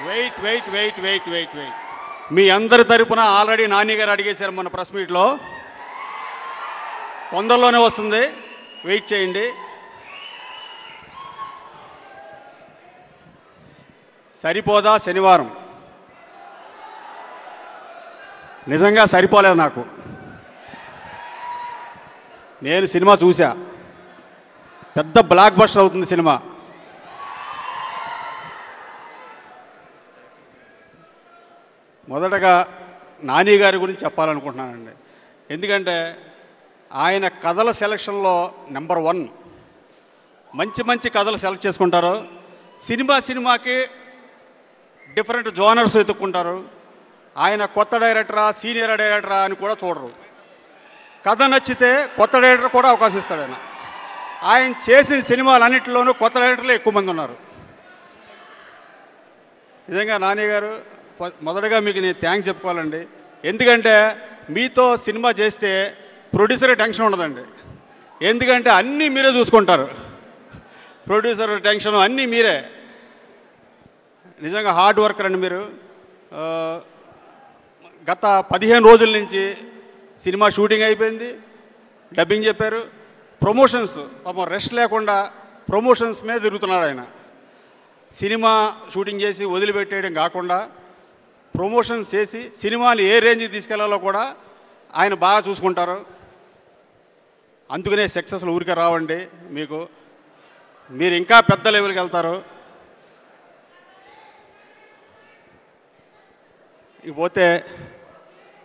Wait wait wait wait wait wait మీ అందరి తరపున ఆల్రెడీ నాని గారు అడిగేశారు మన ప్రెస్ మీట్లో. తొందరలోనే వస్తుంది, వెయిట్ చేయండి. సరిపోదా శనివారం? నిజంగా సరిపోలేదు నాకు. నేను సినిమా చూసా, పెద్ద బ్లాక్ బస్టర్ అవుతుంది సినిమా. మొదటగా నాని గారి గురించి చెప్పాలనుకుంటున్నానండి. ఎందుకంటే ఆయన కథల సెలక్షన్లో నెంబర్ 1. మంచి మంచి కథలు సెలెక్ట్ చేసుకుంటారు. సినిమాకి డిఫరెంట్ జోనర్స్ ఎత్తుక్కుంటారు. ఆయన కొత్త డైరెక్టరా సీనియర్ డైరెక్టరా అని కూడా చూడరు. కథ నచ్చితే కొత్త డైరెక్టర్ కూడా అవకాశం ఇస్తాడు ఆయన. ఆయన చేసిన సినిమాలన్నింటిలోనూ కొత్త డైరెక్టర్లు ఎక్కువ మంది ఉన్నారు. నిజంగా నాని గారు మొదటగా మీకు నేను థ్యాంక్స్ చెప్పుకోవాలండి. ఎందుకంటే మీతో సినిమా చేస్తే ప్రొడ్యూసర్ టెన్షన్ ఉండదండి. ఎందుకంటే అన్నీ మీరే చూసుకుంటారు. ప్రొడ్యూసర్ టెన్షన్ అన్నీ మీరే. నిజంగా హార్డ్ వర్కర్ అండి మీరు. గత 15 రోజుల నుంచి సినిమా షూటింగ్ అయిపోయింది, డబ్బింగ్ చెప్పారు, ప్రమోషన్స్ పాపం రెస్ట్ లేకుండా ప్రమోషన్స్ మీద తిరుగుతున్నాడు ఆయన. సినిమా షూటింగ్ చేసి వదిలిపెట్టేయడం కాకుండా ప్రమోషన్స్ చేసి సినిమాని ఏ రేంజ్కి తీసుకెళ్లాలో కూడా ఆయన బాగా చూసుకుంటారు. అందుకనే సక్సెస్లు ఊరికే రావండి మీకు. మీరు ఇంకా పెద్ద లెవెల్కి వెళ్తారు. ఇకపోతే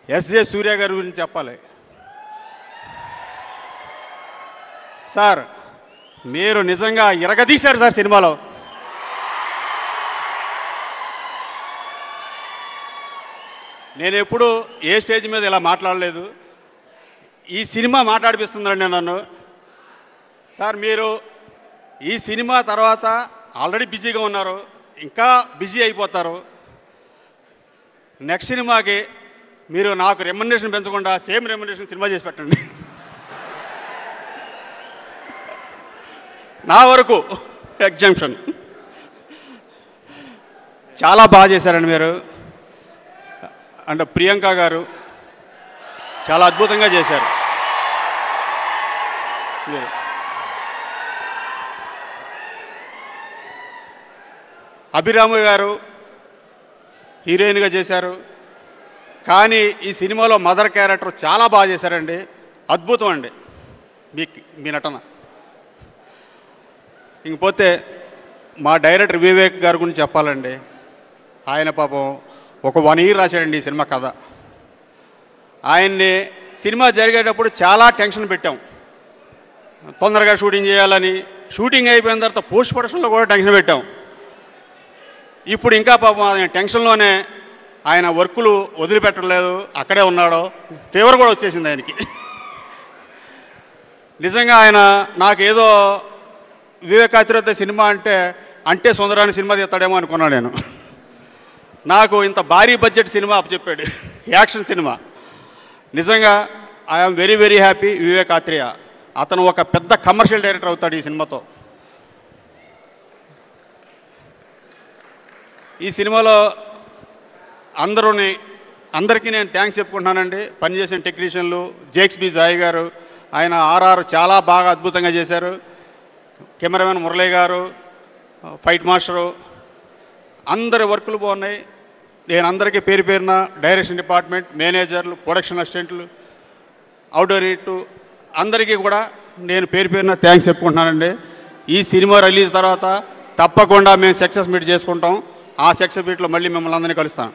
ఎస్జే సూర్య గారి గురించి చెప్పాలి. సార్ మీరు నిజంగా ఇరగదీశారు సార్ సినిమాలో. నేను ఎప్పుడు ఏ స్టేజ్ మీద ఇలా మాట్లాడలేదు. ఈ సినిమా మాట్లాడిపిస్తుందండి నన్ను. సార్ మీరు ఈ సినిమా తర్వాత ఆల్రెడీ బిజీగా ఉన్నారు, ఇంకా బిజీ అయిపోతారు. నెక్స్ట్ సినిమాకి మీరు నాకు రెమ్యునరేషన్ పెంచకుండా సేమ్ రెమ్యునరేషన్ సినిమా చేసి పెట్టండి. నా వరకు ఎగ్జామ్షన్. చాలా బాగా చేశారండి మీరు. అంటే ప్రియాంక గారు చాలా అద్భుతంగా చేశారు. మీరు అభిరాము గారు హీరోయిన్గా చేశారు. కానీ ఈ సినిమాలో మదర్ క్యారెక్టర్ చాలా బాగా చేశారండి. అద్భుతం అండి మీ నటన. ఇంకపోతే మా డైరెక్టర్ వివేక్ గారి గురించి చెప్పాలండి. ఆయన పాపం ఒక 1 year రాశాడండి ఈ సినిమా కథ. ఆయన్ని సినిమా జరిగేటప్పుడు చాలా టెన్షన్ పెట్టాం. తొందరగా షూటింగ్ చేయాలని. షూటింగ్ అయిపోయిన తర్వాత పోస్ట్ ప్రొడక్షన్లో కూడా టెన్షన్ పెట్టాం. ఇప్పుడు ఇంకా పాపం ఆయన టెన్షన్లోనే ఆయన వర్కులు వదిలిపెట్టలేదు, అక్కడే ఉన్నాడు. ఫీవర్ కూడా వచ్చేసింది ఆయనకి. నిజంగా ఆయన నాకేదో వివేకాతిరేత సినిమా అంటే సుందరాని సినిమా తీస్తాడేమో అనుకున్నాను నేను. నాకు ఇంత భారీ బడ్జెట్ సినిమా అప్పచెప్పాడు, యాక్షన్ సినిమా. నిజంగా I am very very happy. Vivek Athreya అతను ఒక పెద్ద కమర్షియల్ డైరెక్టర్ అవుతాడు ఈ సినిమాతో. ఈ సినిమాలో అందరికీ నేను థ్యాంక్స్ చెప్పుకుంటున్నానండి. పనిచేసిన టెక్నీషియన్లు, జేక్స్ బి జాయ్ గారు, ఆయన ఆర్ఆర్ చాలా బాగా అద్భుతంగా చేశారు. కెమెరామెన్ మురళీ గారు, ఫైట్ మాస్టరు, అందరి వర్కులు బాగున్నాయి. నేను అందరికీ పేరు పేరున డైరెక్షన్ డిపార్ట్మెంట్, మేనేజర్లు, ప్రొడక్షన్ అసిస్టెంట్లు, అవుట్డోర్ యూనిట్ అందరికీ కూడా నేను పేరు పేరున థ్యాంక్స్ చెప్పుకుంటున్నానండి. ఈ సినిమా రిలీజ్ తర్వాత తప్పకుండా మేము సక్సెస్ మీట్ చేసుకుంటాం. ఆ సక్సెస్ మీట్లో మళ్ళీ మిమ్మల్ని అందరినీ కలుస్తాను.